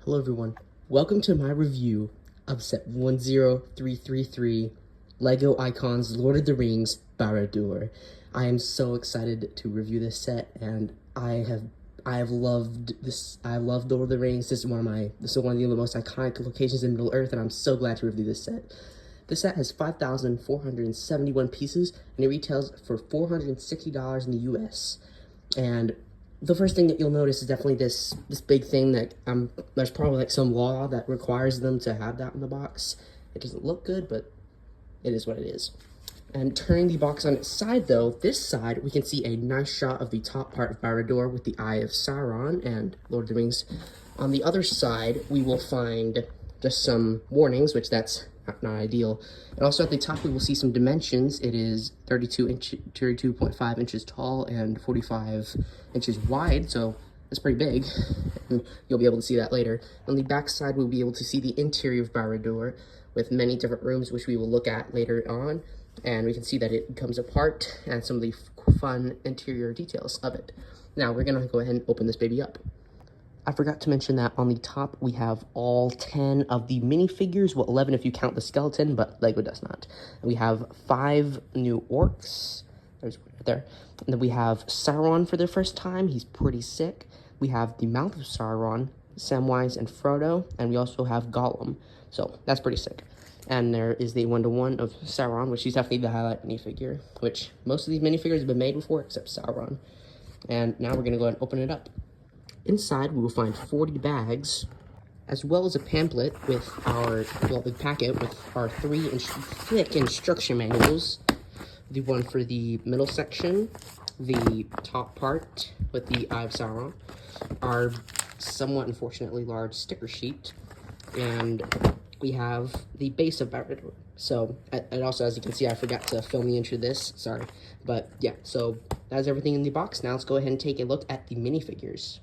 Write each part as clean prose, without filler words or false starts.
Hello everyone, welcome to my review of set 10333 LEGO Icons Lord of the Rings Barad-Dur. I am so excited to review this set, and I have loved this. I love Lord of the Rings. This is one of the most iconic locations in Middle Earth, and I'm so glad to review this set. This set has 5,471 pieces, and it retails for $460 in the US. And the first thing that you'll notice is definitely this big thing that there's probably like some law that requires them to have that in the box. It doesn't look good, but it is what it is. And turning the box on its side, though, this side, we can see a nice shot of the top part of Barad-Dur with the Eye of Sauron and Lord of the Rings. On the other side, we will find just some warnings, which that's not ideal. And also at the top, we will see some dimensions. It is 32.5 inches tall and 45 inches wide, so it's pretty big. And you'll be able to see that later. On the back side, we'll be able to see the interior of Barad-Dur with many different rooms, which we will look at later on. And we can see that it comes apart and some of the fun interior details of it. Now, we're going to go ahead and open this baby up. I forgot to mention that on the top, we have all 10 of the minifigures. Well, 11 if you count the skeleton, but LEGO does not. And we have 5 new orcs. There's one right there. And then we have Sauron for the first time. He's pretty sick. We have the Mouth of Sauron, Samwise, and Frodo. And we also have Gollum. So, that's pretty sick. And there is the 1-to-1 of Sauron, which is definitely the highlight minifigure, which most of these minifigures have been made before, except Sauron. And now we're going to go ahead and open it up. Inside, we will find 40 bags, as well as a pamphlet with the packet with our 3-inch thick instruction manuals. The one for the middle section, the top part with the Eye of Sauron, our somewhat unfortunately large sticker sheet, and we have the base of Barad-Dur. So, and also, as you can see, I forgot to film the intro to this, sorry. But yeah, so that's everything in the box. Now let's go ahead and take a look at the minifigures.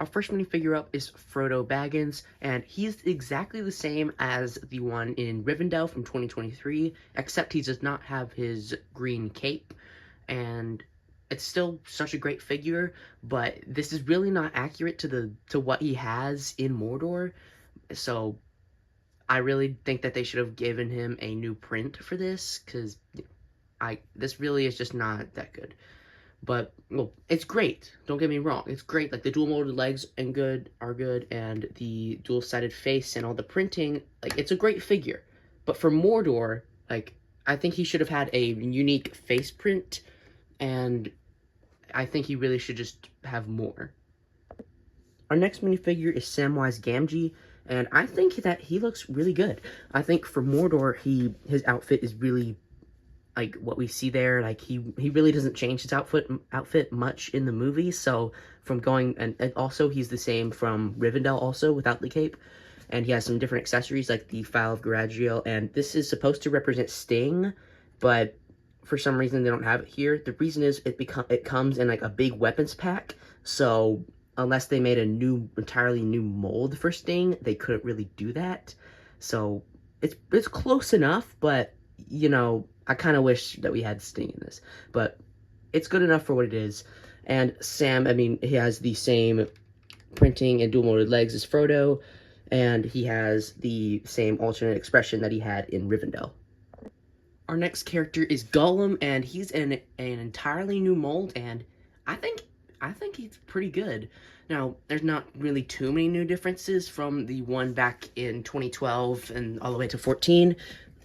Our first minifigure up is Frodo Baggins, and he's exactly the same as the one in Rivendell from 2023, except he does not have his green cape, and it's still such a great figure, but this is really not accurate to what he has in Mordor, so I really think that they should have given him a new print for this, because this really is just not that good. But, well, it's great. Don't get me wrong. It's great. Like, the dual-molded legs are good, and the dual-sided face and all the printing, like, it's a great figure. But for Mordor, like, I think he should have had a unique face print, and I think he really should just have more. Our next minifigure is Samwise Gamgee, and I think that he looks really good. I think for Mordor, his outfit is really like what we see there. Like he really doesn't change his outfit much in the movie. So from going and also he's the same from Rivendell also without the cape, and he has some different accessories like the File of Galadriel, and this is supposed to represent Sting, but for some reason they don't have it here. The reason is it comes in like a big weapons pack, so unless they made entirely new mold for Sting, they couldn't really do that. So it's close enough, but you know, I kind of wish that we had Sting in this, but it's good enough for what it is. And Sam, I mean, he has the same printing and dual-molded legs as Frodo, and he has the same alternate expression that he had in Rivendell. Our next character is Gollum, and he's in an entirely new mold, and I think he's pretty good. Now, there's not really too many new differences from the one back in 2012 and all the way to 14,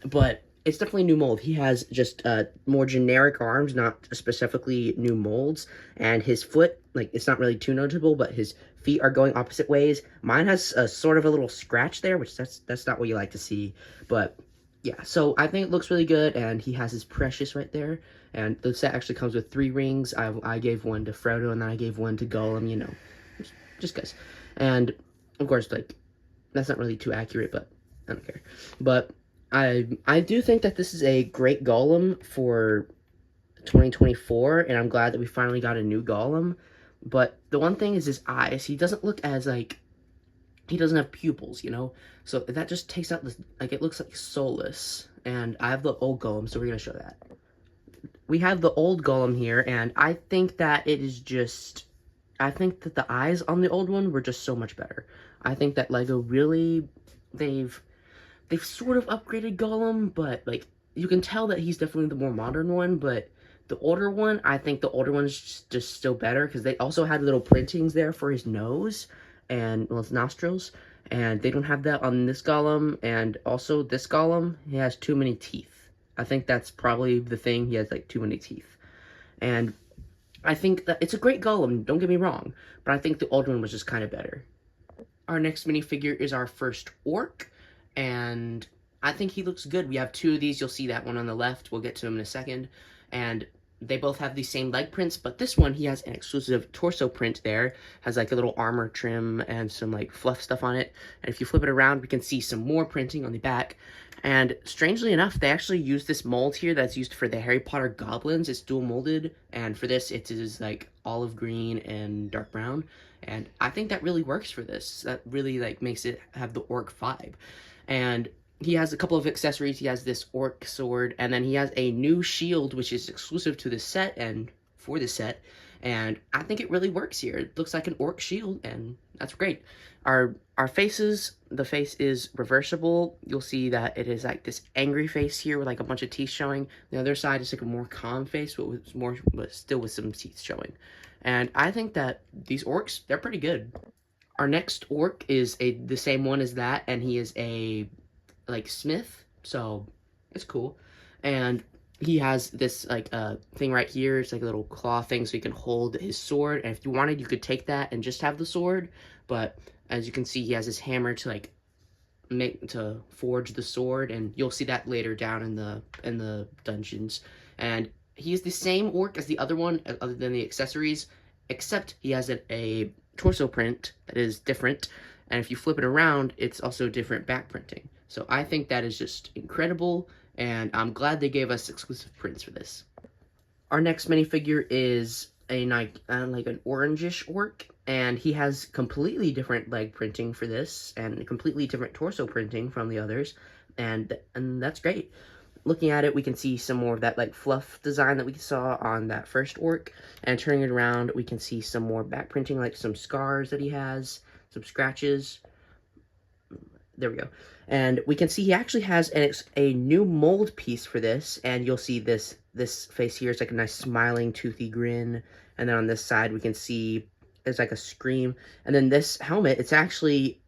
but it's definitely new mold. He has just more generic arms, not specifically new molds. And his foot, like, it's not really too noticeable, but his feet are going opposite ways. Mine has a sort of a little scratch there, which that's not what you like to see. But yeah, so I think it looks really good, and he has his Precious right there. And the set actually comes with 3 rings. I gave one to Frodo, and then I gave one to Gollum, you know, just guys. And of course, like, that's not really too accurate, but I don't care. But I do think that this is a great Gollum for 2024, and I'm glad that we finally got a new Gollum. But the one thing is his eyes. He doesn't look as, like, he doesn't have pupils, you know? So that just takes out this, like, it looks like soulless. And I have the old Gollum, so we're going to show that. We have the old Gollum here, and I think that it is just, I think that the eyes on the old one were just so much better. I think that LEGO really, they've sort of upgraded Gollum, but like you can tell that he's definitely the more modern one, but the older one, I think the older one's just still better because they also had little printings there for his nose and, well, his nostrils, and they don't have that on this Gollum. And also this Gollum, he has too many teeth. I think that's probably the thing. He has like too many teeth. And I think that it's a great Gollum, don't get me wrong, but I think the older one was just kind of better. Our next minifigure is our first orc, and I think he looks good. We have two of these. You'll see that one on the left. We'll get to him in a second. And they both have the same leg prints, but this one, he has an exclusive torso print there. Has like a little armor trim and some like fluff stuff on it. And if you flip it around, we can see some more printing on the back. And strangely enough, they actually use this mold here that's used for the Harry Potter goblins. It's dual molded, and for this, it is like olive green and dark brown. And I think that really works for this. That really like makes it have the orc vibe. And he has a couple of accessories. He has this orc sword, and then he has a new shield, which is exclusive to the set and for the set. And I think it really works here. It looks like an orc shield, and that's great. Our faces, the face is reversible. You'll see that it is like this angry face here with like a bunch of teeth showing. The other side is like a more calm face, but still with some teeth showing. And I think that these orcs, they're pretty good. Our next orc is the same one as that, and he is a like smith, so it's cool. And he has this like thing right here. It's like a little claw thing so he can hold his sword, and if you wanted, you could take that and just have the sword. But as you can see, he has his hammer to like forge the sword, and you'll see that later down in the dungeons. And he is the same orc as the other one, other than the accessories, except he has a torso print that is different, and if you flip it around, it's also different back printing. So I think that is just incredible, and I'm glad they gave us exclusive prints for this. Our next minifigure is like an orangish orc, and he has completely different leg printing for this, and completely different torso printing from the others, and that's great. Looking at it, we can see some more of that like fluff design that we saw on that first orc, and turning it around, we can see some more back printing, like some scars that he has, some scratches. There we go. And we can see he actually has a new mold piece for this, and you'll see this face here is like a nice smiling toothy grin, and then on this side we can see there's like a scream, and then this helmet, it's actually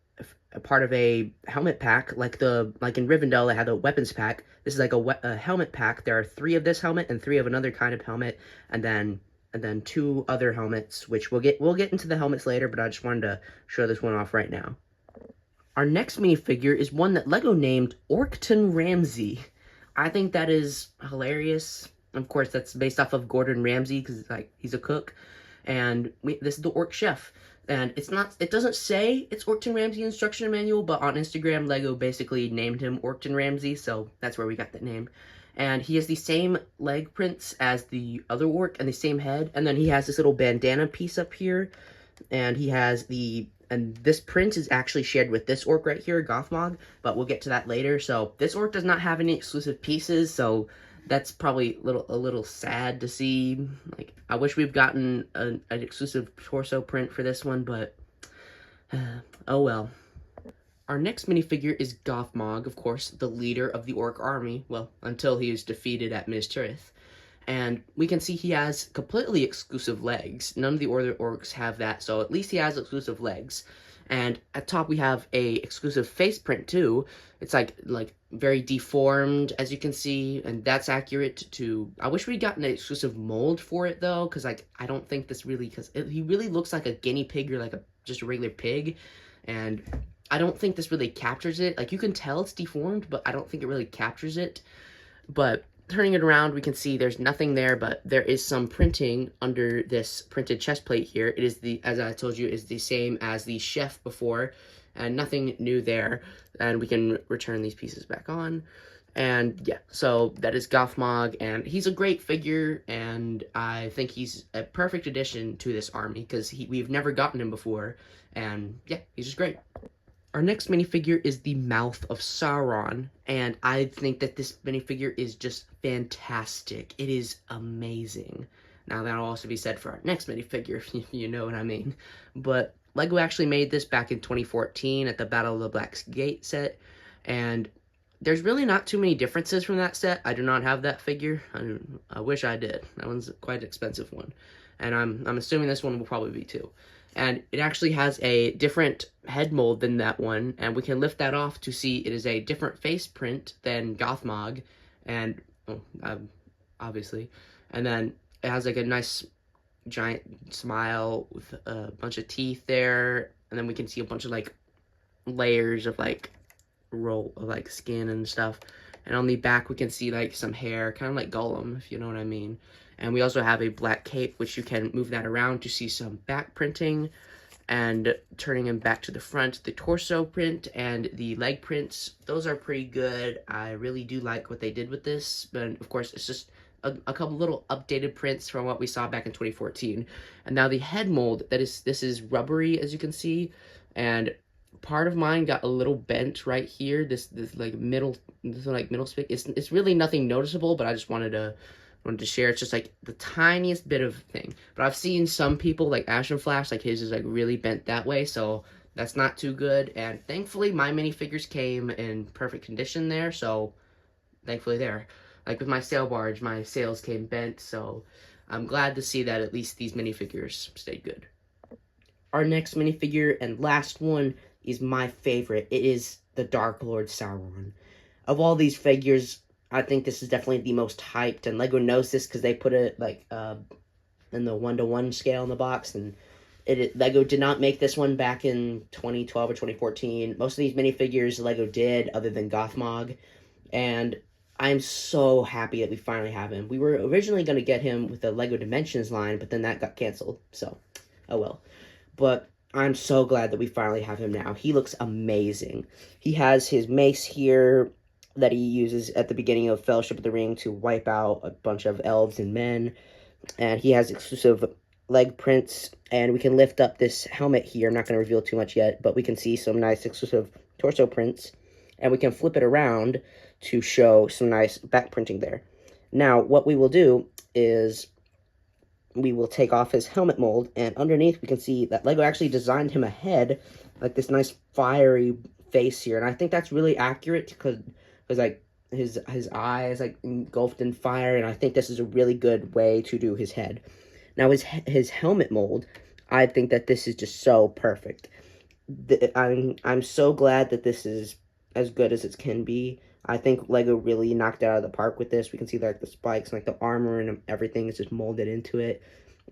a part of a helmet pack, like in Rivendell they had a weapons pack. This is like a helmet pack. There are 3 of this helmet and 3 of another kind of helmet, and then 2 other helmets, which we'll get into the helmets later, but I just wanted to show this one off right now. Our next minifigure is one that LEGO named Orkton Ramsay. I think that is hilarious. Of course, that's based off of Gordon Ramsay, because like he's a cook, and this is the orc chef. And it doesn't say it's Orkton Ramsay instruction manual, but on Instagram, LEGO basically named him Orkton Ramsay, so that's where we got that name. And he has the same leg prints as the other orc, and the same head, and then he has this little bandana piece up here, and he has and this print is actually shared with this orc right here, Gothmog, but we'll get to that later. So this orc does not have any exclusive pieces, so that's probably a little sad to see. Like, I wish we've gotten an exclusive torso print for this one, but oh well. Our next minifigure is Gothmog, of course, the leader of the orc army, well, until he is defeated at Minas Tirith. And we can see he has completely exclusive legs. None of the other orcs have that, so at least he has exclusive legs. And at top we have a exclusive face print too. It's like very deformed, as you can see, and that's accurate to... I wish we'd gotten an exclusive mold for it though, because like I don't think this really... because he really looks like a guinea pig or like just a regular pig, and I don't think this really captures it. Like, you can tell it's deformed, but I don't think it really captures it. But turning it around, we can see there's nothing there, but there is some printing under this printed chest plate here. It is as I told you, is the same as the chef before, and nothing new there. And we can return these pieces back on. And yeah, so that is Gothmog, and he's a great figure, and I think he's a perfect addition to this army, because we've never gotten him before, and yeah, he's just great. Our next minifigure is the Mouth of Sauron, and I think that this minifigure is just fantastic. It is amazing. Now, that'll also be said for our next minifigure, if you know what I mean. But LEGO actually made this back in 2014 at the Battle of the Black Gate set, and there's really not too many differences from that set. I do not have that figure. I wish I did. That one's quite an expensive one, and I'm assuming this one will probably be too. And it actually has a different head mold than that one, and we can lift that off to see it is a different face print than Gothmog, and obviously, and then it has like a nice giant smile with a bunch of teeth there, and then we can see a bunch of like layers of like skin and stuff. And on the back we can see like some hair, kind of like Gollum, if you know what I mean. And we also have a black cape, which you can move that around to see some back printing. And turning him back to the front, the torso print and the leg prints, those are pretty good. I really do like what they did with this, but of course it's just a couple little updated prints from what we saw back in 2014. And now the head mold, this is rubbery, as you can see, and part of mine got a little bent right here. This like middle stick. It's really nothing noticeable, but I just wanted to share. It's just like the tiniest bit of thing. But I've seen some people like Ash and Flash, like his is like really bent that way, so that's not too good. And thankfully my minifigures came in perfect condition there, so thankfully there. Like with my sail barge, my sails came bent, so I'm glad to see that at least these minifigures stayed good. Our next minifigure and last one is my favorite. It is the Dark Lord Sauron. Of all these figures, I think this is definitely the most hyped, and LEGO knows this because they put it like in the 1-to-1 scale in the box, and LEGO did not make this one back in 2012 or 2014. Most of these minifigures LEGO did, other than Gothmog, and I'm so happy that we finally have him. We were originally going to get him with the LEGO Dimensions line, but then that got canceled, so oh well. But I'm so glad that we finally have him now. He looks amazing. He has his mace here that he uses at the beginning of Fellowship of the Ring to wipe out a bunch of elves and men. And he has exclusive leg prints, and we can lift up this helmet here. I'm not going to reveal too much yet, but we can see some nice exclusive torso prints, and we can flip it around to show some nice back printing there. Now, what we will do is we will take off his helmet mold, and underneath we can see that LEGO actually designed him a head, like this nice fiery face here, and I think that's really accurate because like his eye is like engulfed in fire, and I think this is a really good way to do his head. Now his helmet mold, I think that this is just so perfect. I'm so glad that this is as good as it can be. I think LEGO really knocked it out of the park with this. We can see like the spikes and like the armor and everything is just molded into it.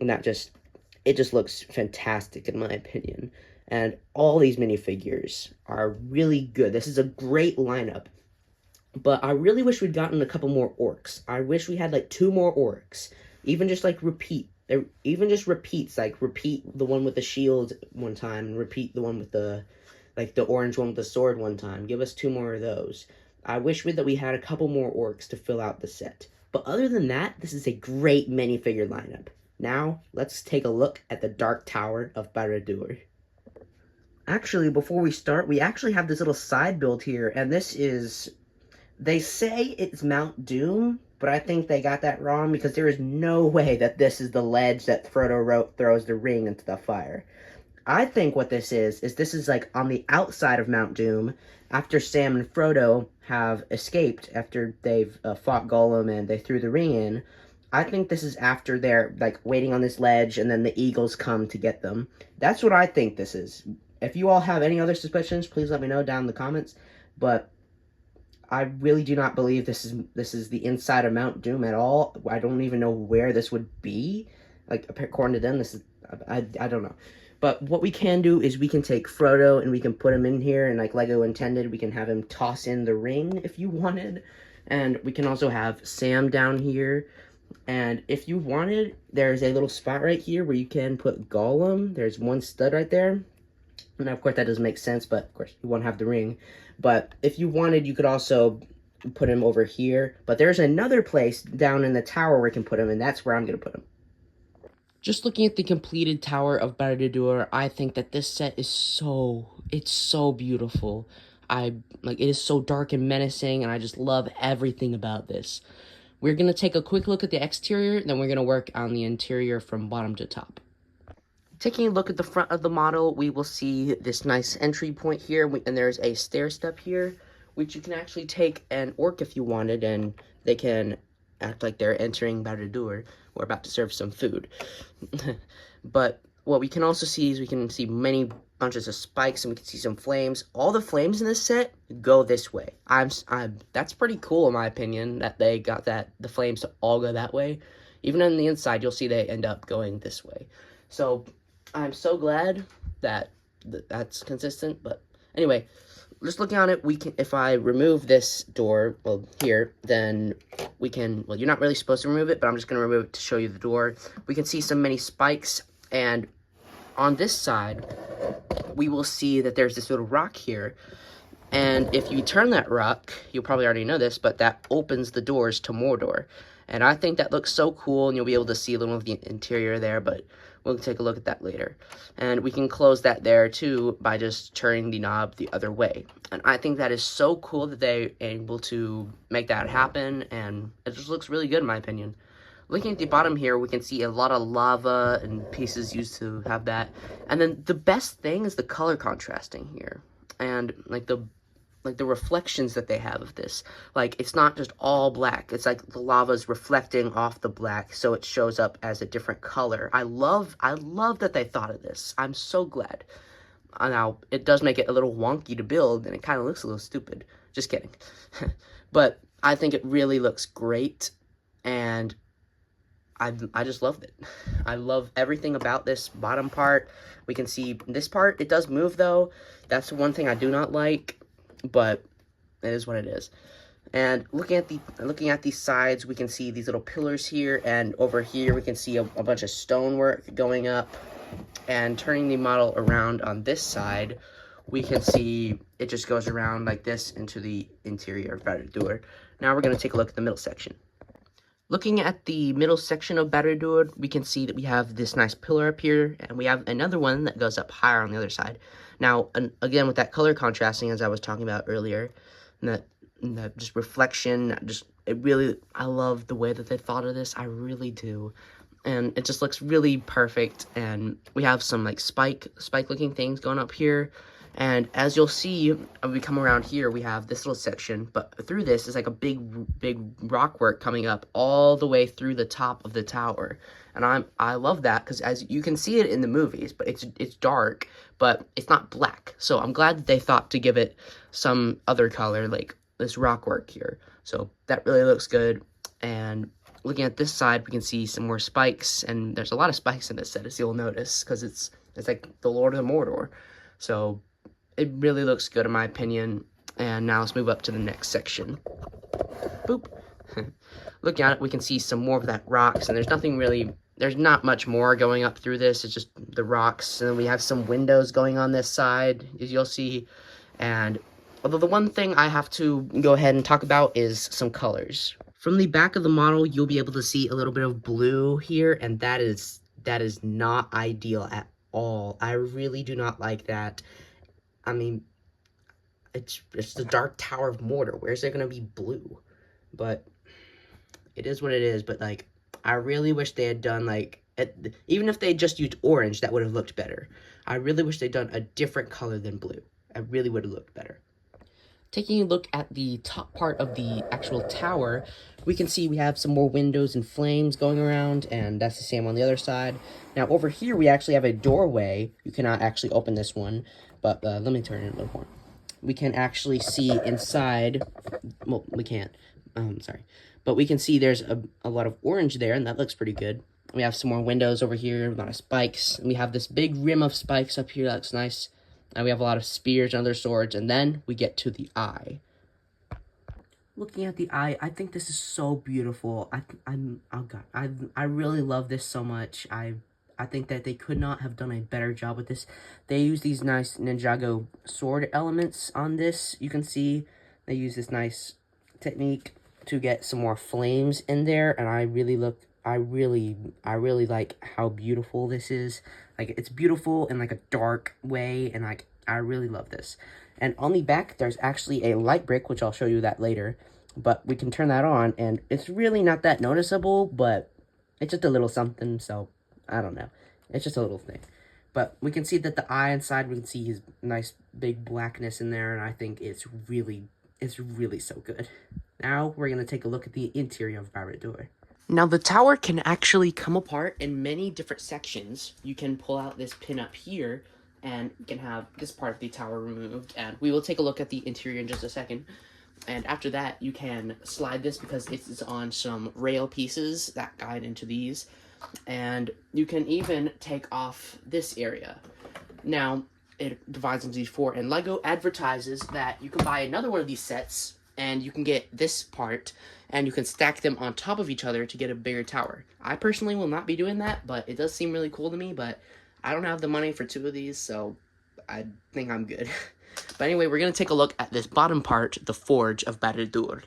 And it just looks fantastic in my opinion. And all these minifigures are really good. This is a great lineup. But I really wish we'd gotten a couple more orcs. I wish we had like 2 more orcs. Even just like even just repeats, like repeat the one with the shield one time and repeat the one with the orange one with the sword one time. Give us 2 more of those. I wish that we had a couple more orcs to fill out the set. But other than that, this is a great minifigure lineup. Now, let's take a look at the Dark Tower of Barad-Dur. Actually, before we start, we actually have this little side build here, and this is... They say it's Mount Doom, but I think they got that wrong because there is no way that this is the ledge that Frodo throws the ring into the fire. I think what this is this is like on the outside of Mount Doom after Sam and Frodo have escaped after they've fought Gollum and they threw the ring in. I think this is after they're like waiting on this ledge and then the eagles come to get them. That's what I think this is. If you all have any other suspicions, please let me know down in the comments. But I really do not believe this is the inside of Mount Doom at all. I don't even know where this would be. Like according to them, this is I don't know. But what we can do is we can take Frodo and we can put him in here, and like LEGO intended, we can have him toss in the ring if you wanted. And we can also have Sam down here. And if you wanted, there's a little spot right here where you can put Gollum. There's one stud right there. And of course that doesn't make sense, but of course you won't have the ring. But if you wanted, you could also put him over here. But there's another place down in the tower where you can put him, and that's where I'm going to put him. Just looking at the completed Tower of Barad-Dur, I think that this set is it's so beautiful. It is so dark and menacing, and I just love everything about this. We're going to take a quick look at the exterior, then we're going to work on the interior from bottom to top. Taking a look at the front of the model, we will see this nice entry point here, and there's a stair step here, which you can actually take an orc if you wanted, and they can act like they're entering Barad-Dur. We're about to serve some food. But what we can also see is we can see many bunches of spikes, and we can see some flames. All the flames in this set go this way. That's pretty cool in my opinion, that they got the flames to all go that way. Even on the inside, you'll see they end up going this way. So I'm so glad that that's consistent. But anyway, just looking on it, we can, if I remove this door, well, here, then we can, well, you're not really supposed to remove it, but I'm just going to remove it to show you the door. We can see some many spikes, and on this side, we will see that there's this little rock here, and if you turn that rock, you'll probably already know this, but that opens the doors to Mordor. And I think that looks so cool, and you'll be able to see a little of the interior there, but we'll take a look at that later. And we can close that there, too, by just turning the knob the other way. And I think that is so cool that they're able to make that happen, and it just looks really good, in my opinion. Looking at the bottom here, we can see a lot of lava and pieces used to have that. And then the best thing is the color contrasting here. And, like the reflections that they have of this. Like, it's not just all black. It's like the lava's reflecting off the black, so it shows up as a different color. I love that they thought of this. I'm so glad. Now, it does make it a little wonky to build, and it kind of looks a little stupid. Just kidding. But I think it really looks great, and I just loved it. I love everything about this bottom part. We can see this part. It does move, though. That's one thing I do not like, but it is what it is. And looking at these sides, we can see these little pillars here, and over here we can see a bunch of stonework going up. And turning the model around on this side, we can see it just goes around like this into the interior of Barad-Dur. Now we're going to take a look at the middle section. Looking at the middle section of Barad-Dur, we can see that we have this nice pillar up here, and we have another one that goes up higher on the other side. Now, again, with that color contrasting, as I was talking about earlier, and that just reflection, I love the way that they thought of this. I really do. And it just looks really perfect, and we have some, like, spike-looking things going up here. And as you'll see, when we come around here, we have this little section, but through this is like a big rock work coming up all the way through the top of the tower. And I love that, because as you can see it in the movies, but it's dark, but it's not black. So I'm glad that they thought to give it some other color, like this rock work here. So that really looks good. And looking at this side, we can see some more spikes, and there's a lot of spikes in this set, as you'll notice, because it's like the Lord of Mordor. So it really looks good in my opinion. And now let's move up to the next section. Boop. Looking at it, we can see some more of that rocks, and there's not much more going up through this. It's just the rocks, and then we have some windows going on this side, as you'll see. And although the one thing I have to go ahead and talk about is some colors. From the back of the model, you'll be able to see a little bit of blue here, and that is not ideal at all. I really do not like that. I mean, it's the Dark Tower of Mordor. Where's there going to be blue? But it is what it is. But, like, I really wish they had done, like, even if they just used orange, that would have looked better. I really wish they'd done a different color than blue. I really would have looked better. Taking a look at the top part of the actual tower, we can see we have some more windows and flames going around, and that's the same on the other side. Now, over here, we actually have a doorway. You cannot actually open this one, but let me turn it a little more. We can actually see inside. Well, we can't. Sorry. But we can see there's a lot of orange there, and that looks pretty good. We have some more windows over here, a lot of spikes, and we have this big rim of spikes up here. That looks nice. And we have a lot of spears and other swords, and then we get to the eye. Looking at the eye, I think this is so beautiful. Oh god, I really love this so much. I think that they could not have done a better job with this. They use these nice Ninjago sword elements on this. You can see they use this nice technique to get some more flames in there, and I really like how beautiful this is. Like, it's beautiful in, like, a dark way, and, like, I really love this. And on the back, there's actually a light brick, which I'll show you that later. But we can turn that on, and it's really not that noticeable, but it's just a little something, so I don't know. It's just a little thing. But we can see that the eye inside, we can see his nice big blackness in there, and I think it's really so good. Now we're going to take a look at the interior of Barad-Dur. Now the tower can actually come apart in many different sections. You can pull out this pin up here, and you can have this part of the tower removed, and we will take a look at the interior in just a second. And after that, you can slide this because it's on some rail pieces that guide into these. And you can even take off this area. Now, it divides into these four, and LEGO advertises that you can buy another one of these sets, and you can get this part, and you can stack them on top of each other to get a bigger tower. I personally will not be doing that, but it does seem really cool to me, but I don't have the money for two of these, so I think I'm good. But anyway, we're going to take a look at this bottom part, the Forge of Barad-Dur.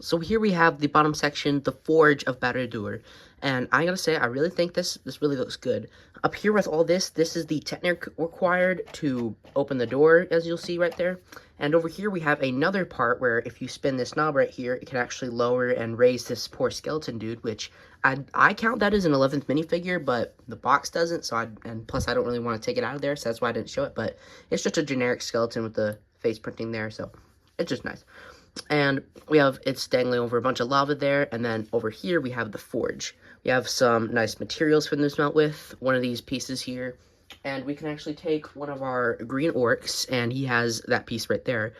So here we have the bottom section, the Forge of Barad-Dur. And I gotta say, I really think this really looks good. Up here with all this is the technique required to open the door, as you'll see right there. And over here we have another part where if you spin this knob right here, it can actually lower and raise this poor skeleton dude, which I count that as an 11th minifigure, but the box doesn't, so and plus I don't really want to take it out of there, so that's why I didn't show it, but it's just a generic skeleton with the face printing there, so it's just nice. And we have it's dangling over a bunch of lava there, and then over here we have the forge. We have some nice materials for them to smelt with, one of these pieces here, and we can actually take one of our green orcs, and he has that piece right there,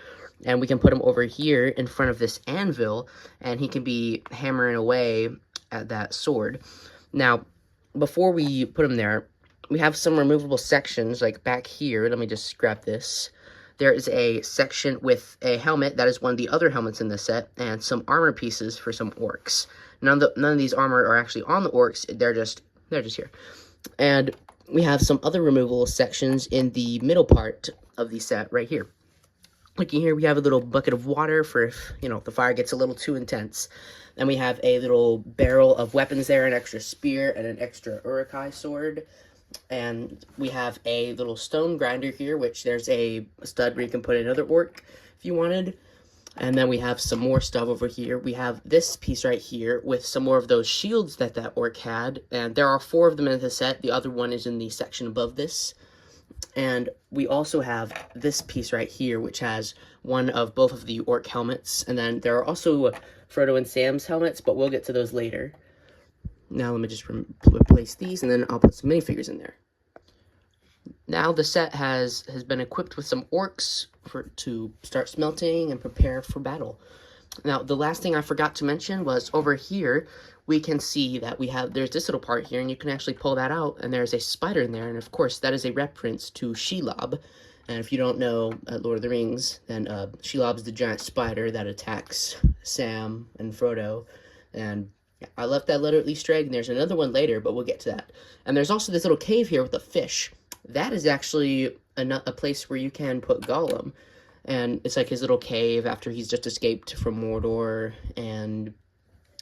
and we can put him over here in front of this anvil, and he can be hammering away at that sword. Now, before we put him there, we have some removable sections, like back here. Let me just grab this. There is a section with a helmet, that is one of the other helmets in the set, and some armor pieces for some orcs. None of these armor are actually on the orcs, they're just here. And we have some other removable sections in the middle part of the set right here. Looking here, we have a little bucket of water for if, the fire gets a little too intense. And we have a little barrel of weapons there, an extra spear and an extra urukai sword. And we have a little stone grinder here, which there's a stud where you can put another orc if you wanted. And then we have some more stuff over here. We have this piece right here with some more of those shields that orc had. And there are 4 of them in the set. The other one is in the section above this. And we also have this piece right here, which has one of both of the orc helmets. And then there are also Frodo and Sam's helmets, but we'll get to those later. Now let me just replace these, and then I'll put some minifigures in there. Now the set has been equipped with some orcs to start smelting and prepare for battle. Now the last thing I forgot to mention was over here we can see that there's this little part here, and you can actually pull that out, and there's a spider in there, and of course that is a reference to Shelob. And if you don't know Lord of the Rings, then Shelob is the giant spider that attacks Sam and Frodo, and I left that little Easter egg, and there's another one later, but we'll get to that. And there's also this little cave here with a fish. That is actually a place where you can put Gollum. And it's like his little cave after he's just escaped from Mordor, and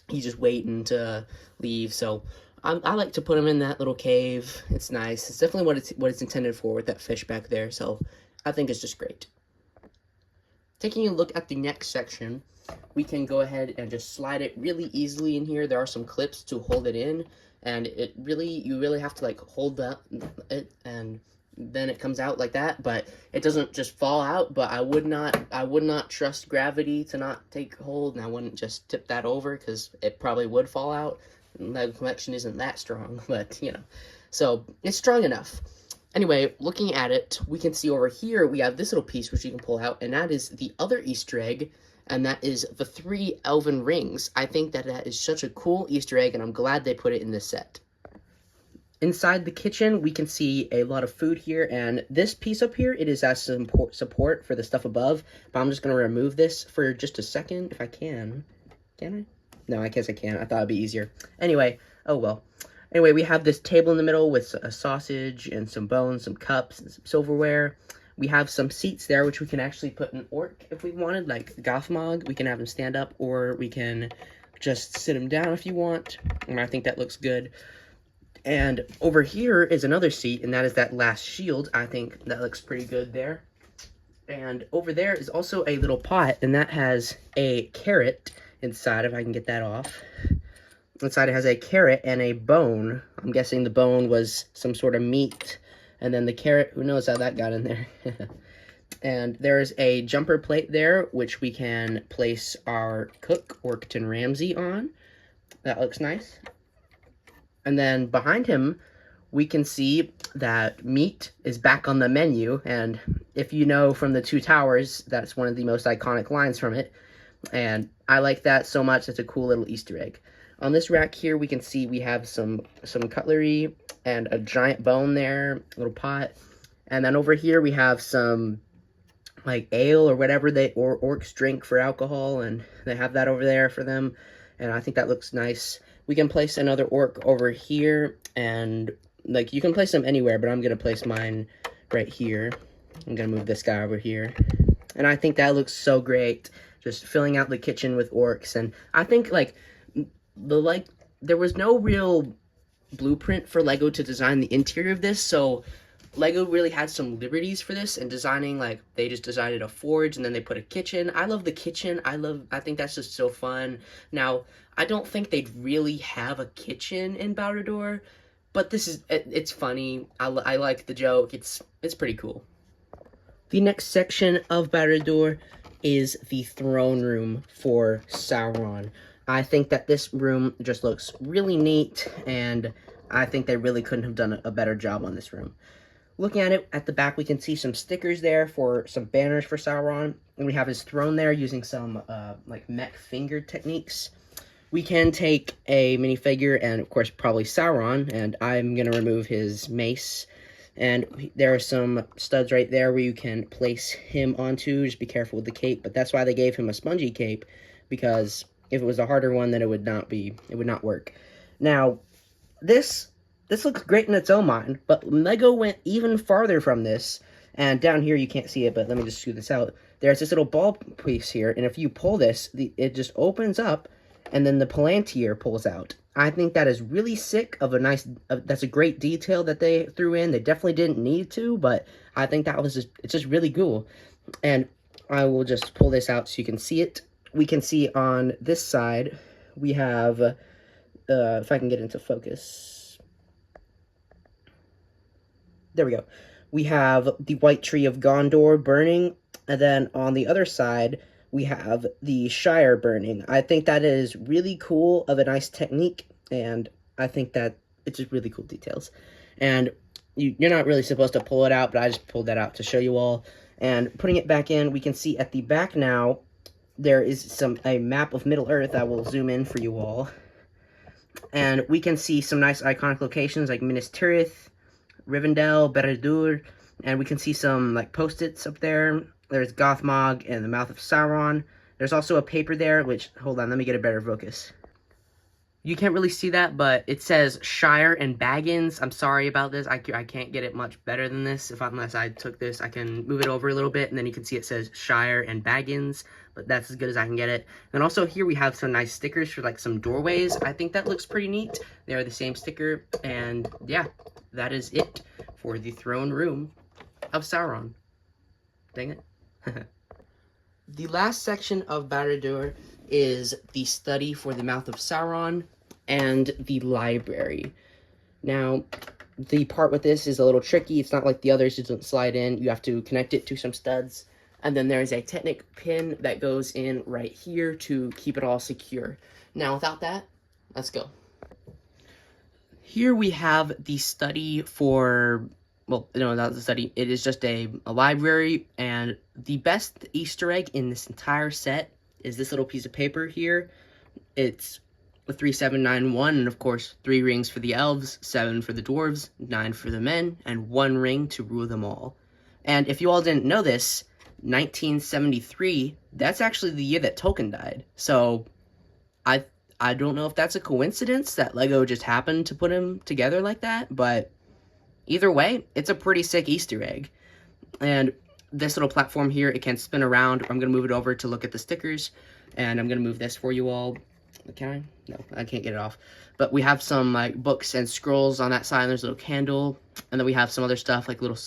he's just waiting to leave. So I like to put him in that little cave. It's nice. It's definitely what it's intended for with that fish back there. So I think it's just great. Taking a look at the next section, we can go ahead and just slide it really easily in here. There are some clips to hold it in, and you really have to like hold it, and then it comes out like that, but it doesn't just fall out. But I would not trust gravity to not take hold, and I wouldn't just tip that over because it probably would fall out. The connection isn't that strong, but so it's strong enough. Anyway, looking at it, we can see over here we have this little piece which you can pull out, and that is the other Easter egg, and that is the 3 elven rings. I think that is such a cool Easter egg, and I'm glad they put it in this set. Inside the kitchen, we can see a lot of food here, and this piece up here, it is as support for the stuff above, but I'm just going to remove this for just a second, if I can. Can I? No, I guess I can. I thought it'd be easier. Anyway, oh well. Anyway, we have this table in the middle with a sausage and some bones, some cups, and some silverware. We have some seats there, which we can actually put an orc if we wanted, like Gothmog. We can have him stand up, or we can just sit him down if you want. And I think that looks good. And over here is another seat, and that is that last shield. I think that looks pretty good there. And over there is also a little pot, and that has a carrot inside, if I can get that off. Inside it has a carrot and a bone. I'm guessing the bone was some sort of meat And then the carrot, who knows how that got in there. And there's a jumper plate there, which we can place our cook, Orkton Ramsay, on. That looks nice. And then behind him, we can see that meat is back on the menu. And if you know from the Two Towers, that's one of the most iconic lines from it. And I like that so much. It's a cool little Easter egg. On this rack here, we can see we have some cutlery and a giant bone there, a little pot. And then over here, we have some like ale or whatever orcs drink for alcohol, and they have that over there for them. And I think that looks nice. We can place another orc over here, and like you can place them anywhere, but I'm gonna place mine right here. I'm gonna move this guy over here, and I think that looks so great, just filling out the kitchen with orcs. And I think like there was no real blueprint for Lego to design the interior of this, so Lego really had some liberties for this and designing, like they just decided a forge and then they put a kitchen. I love the kitchen. I think that's just so fun. Now, I don't think they'd really have a kitchen in Barad-Dur, but it's funny. I like the joke. It's pretty cool. The next section of Barad-Dur is the throne room for Sauron. I think that this room just looks really neat, and I think they really couldn't have done a better job on this room. Looking at it, at the back, we can see some stickers there for some banners for Sauron. And we have his throne there using some, like, mech finger techniques. We can take a minifigure and, of course, probably Sauron. And I'm going to remove his mace. And there are some studs right there where you can place him onto. Just be careful with the cape. But that's why they gave him a spongy cape. Because if it was a harder one, then it would not work. Now, this looks great in its own mind, but Lego went even farther from this. And down here, you can't see it, but let me just scoot this out. There's this little ball piece here, and if you pull this, it just opens up, and then the Palantir pulls out. I think that is really sick that's a great detail that they threw in. They definitely didn't need to, but I think it's just really cool. And I will just pull this out so you can see it. We can see on this side, we have, if I can get into focus. There we go. We have the White Tree of Gondor burning, and then on the other side, we have the Shire burning. I think that is really cool, of a nice technique, and I think that it's just really cool details. And you're not really supposed to pull it out, but I just pulled that out to show you all. And putting it back in, we can see at the back now, there is a map of Middle-earth. I will zoom in for you all. And we can see some nice iconic locations like Minas Tirith, Rivendell, Barad-Dur, and we can see some like post-its up there. There's Gothmog and the Mouth of Sauron. There's also a paper there, which, hold on, let me get a better focus. You can't really see that, but it says Shire and Baggins. I'm sorry about this. I can't get it much better than this. Unless I took this, I can move it over a little bit, and then you can see it says Shire and Baggins, but that's as good as I can get it. And also here we have some nice stickers for like some doorways. I think that looks pretty neat. They are the same sticker, and yeah, that is it for the throne room of Sauron. Dang it. The last section of Barad-Dur is the study for the Mouth of Sauron and the library. Now, the part with this is a little tricky. It's not like the others, it doesn't slide in. You have to connect it to some studs. And then there's a Technic pin that goes in right here to keep it all secure. Now, without that, let's go. Here we have the study for, well, no, not the study. It is just a library, and the best Easter egg in this entire set is this little piece of paper here. It's a 3791, and of course, 3 rings for the elves, 7 for the dwarves, 9 for the men, and 1 ring to rule them all. And if you all didn't know this, 1973, that's actually the year that Tolkien died. So, I don't know if that's a coincidence that Lego just happened to put him together like that, but either way, it's a pretty sick Easter egg. And this little platform here, it can spin around. I'm going to move it over to look at the stickers, and I'm going to move this for you all. Can I? No, I can't get it off. But we have some like books and scrolls on that side. There's a little candle, and then we have some other stuff like little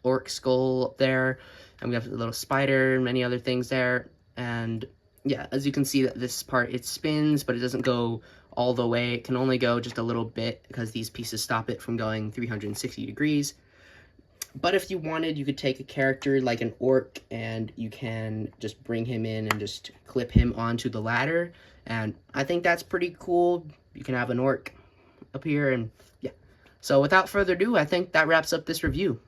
orc skull up there, and we have a little spider and many other things there. And yeah, as you can see, that this part, it spins, but it doesn't go all the way. It can only go just a little bit because these pieces stop it from going 360 degrees. But if you wanted, you could take a character like an orc and you can just bring him in and just clip him onto the ladder. And I think that's pretty cool. You can have an orc up here and yeah. So without further ado, I think that wraps up this review.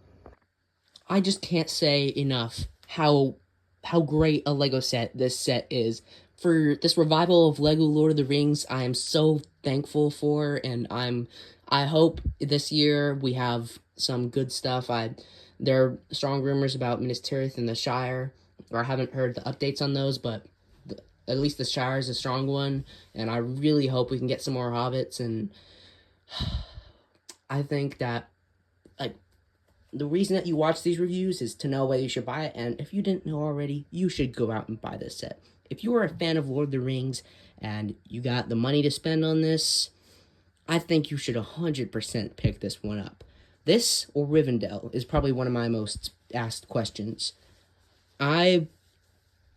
I just can't say enough how great a Lego set this set is. For this revival of Lego Lord of the Rings, I am so thankful for, and I hope this year we have some good stuff. There are strong rumors about Minas Tirith and the Shire, or I haven't heard the updates on those, but at least the Shire is a strong one, and I really hope we can get some more hobbits. And I think that, like, the reason that you watch these reviews is to know whether you should buy it, and if you didn't know already, you should go out and buy this set. If you are a fan of Lord of the Rings and you got the money to spend on this, I think you should 100% pick this one up. This or Rivendell is probably one of my most asked questions. I've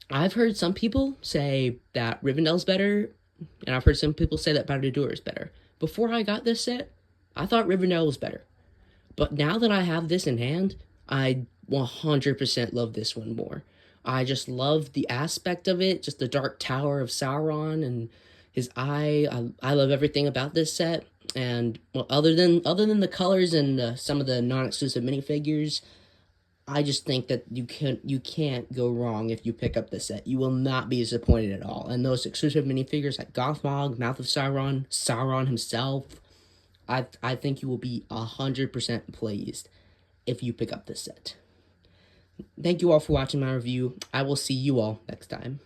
heard some people say that Rivendell's better, and I've heard some people say that Barad-Dur is better. Before I got this set, I thought Rivendell was better. But now that I have this in hand, I 100% love this one more. I just love the aspect of it, just the Dark Tower of Sauron and his eye. I love everything about this set. And well, other than the colors and some of the non-exclusive minifigures, I just think that you can't go wrong if you pick up this set. You will not be disappointed at all. And those exclusive minifigures like Gothmog, Mouth of Sauron, Sauron himself, I think you will be 100% pleased if you pick up this set. Thank you all for watching my review. I will see you all next time.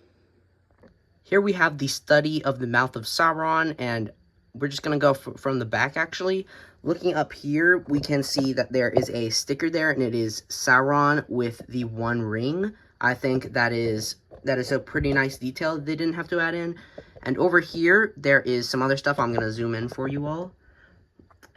Here we have the study of the Mouth of Sauron, and we're just going to go from the back, actually. Looking up here, we can see that there is a sticker there, and it is Sauron with the one ring. I think that is a pretty nice detail they didn't have to add in. And over here, there is some other stuff. I'm going to zoom in for you all.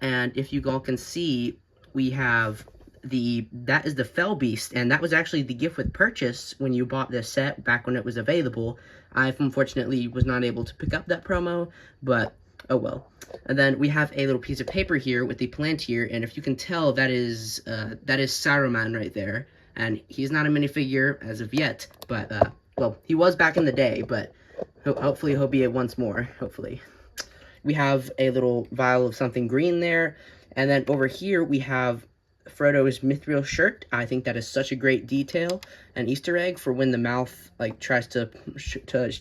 And if you all can see, we have that is the Fell Beast, and that was actually the gift with purchase when you bought this set back when it was available. I unfortunately was not able to pick up that promo, but oh well. And then we have a little piece of paper here with the Palantir, and if you can tell, that is Saruman right there. And he's not a minifigure as of yet, but well, he was back in the day, but hopefully he'll be it once more, hopefully. We have a little vial of something green there, and then over here we have Frodo's mithril shirt. I think that is such a great detail, an Easter egg for when the mouth tries to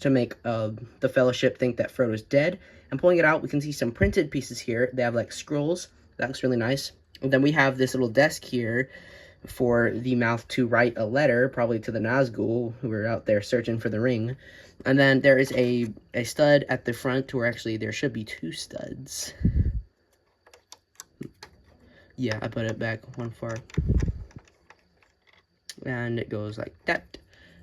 make the Fellowship think that Frodo's dead. And pulling it out, we can see some printed pieces here. They have like scrolls. That looks really nice. And then we have this little desk here for the mouth to write a letter, probably to the Nazgul who are out there searching for the ring. And then there is a stud at the front, or actually there should be two studs. Yeah, I put it back one far. And it goes like that.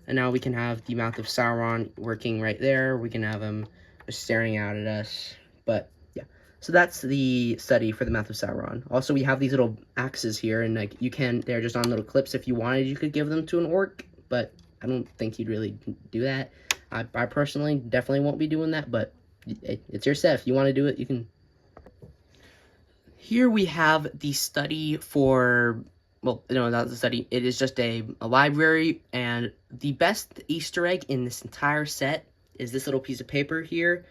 And now we can have the Mouth of Sauron working right there. We can have him just staring out at us. But yeah, so that's the study for the Mouth of Sauron. Also, we have these little axes here, and like they're just on little clips. If you wanted, you could give them to an orc, but I don't think you'd really do that. I personally definitely won't be doing that, but it's your set. If you want to do it, you can. Here we have the study for, well, no, not the study. It is just a library, and the best Easter egg in this entire set is this little piece of paper here.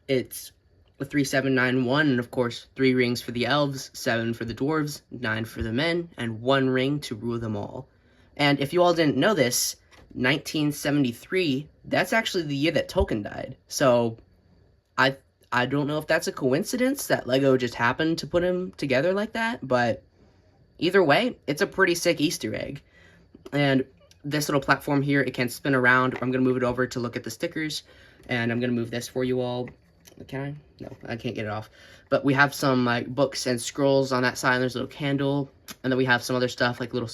It's a 3791, and of course, 3 rings for the elves, 7 for the dwarves, 9 for the men, and 1 ring to rule them all. And if you all didn't know this, 1973, that's actually the year that Tolkien died. So I don't know if that's a coincidence that Lego just happened to put him together like that, but either way, it's a pretty sick Easter egg. And this little platform here, it can spin around. I'm going to move it over to look at the stickers, and I'm going to move this for you all. Can I? No, I can't get it off. But we have some like books and scrolls on that side. There's a little candle, and then we have some other stuff like little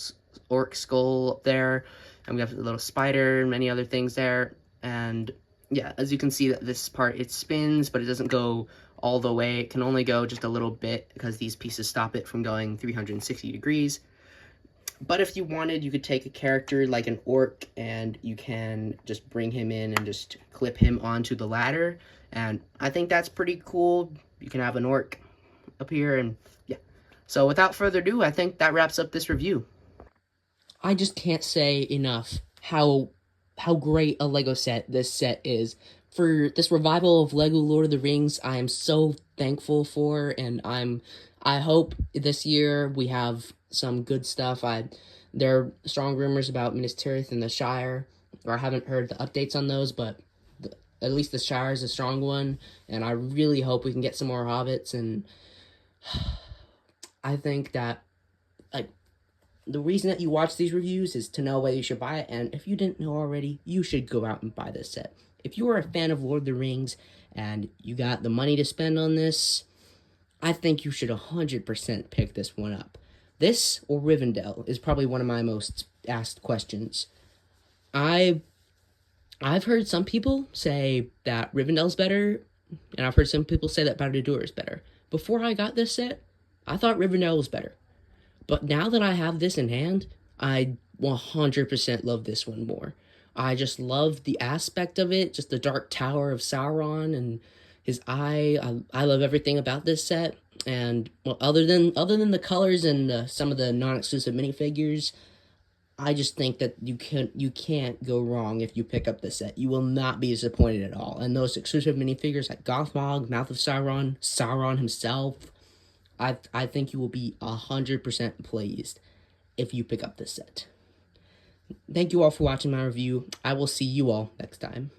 orc skull up there, and we have a little spider and many other things there. And yeah, as you can see, that this part, it spins, but it doesn't go all the way. It can only go just a little bit because these pieces stop it from going 360 degrees. But if you wanted, you could take a character like an orc and you can just bring him in and just clip him onto the ladder. And I think that's pretty cool. You can have an orc up here, and yeah. So without further ado, I think that wraps up this review. I just can't say enough how great a Lego set this set is. For this revival of Lego Lord of the Rings, I am so thankful for, and I hope this year we have some good stuff. There are strong rumors about Minas Tirith and the Shire, or I haven't heard the updates on those, but at least the Shire is a strong one, and I really hope we can get some more hobbits. And I think that, like, the reason that you watch these reviews is to know whether you should buy it, and if you didn't know already, you should go out and buy this set. If you are a fan of Lord of the Rings and you got the money to spend on this, I think you should 100% pick this one up. This or Rivendell is probably one of my most asked questions. I I've heard some people say that Rivendell's better, and I've heard some people say that Barad-Dur is better. Before I got this set, I thought Rivendell was better. But now that I have this in hand, I 100% love this one more. I just love the aspect of it, just the Dark Tower of Sauron and his eye. I love everything about this set. And well, other than the colors and some of the non-exclusive minifigures, I just think that you can't go wrong if you pick up this set. You will not be disappointed at all. And those exclusive minifigures like Gothmog, Mouth of Sauron, Sauron himself, I think you will be 100% pleased if you pick up this set. Thank you all for watching my review. I will see you all next time.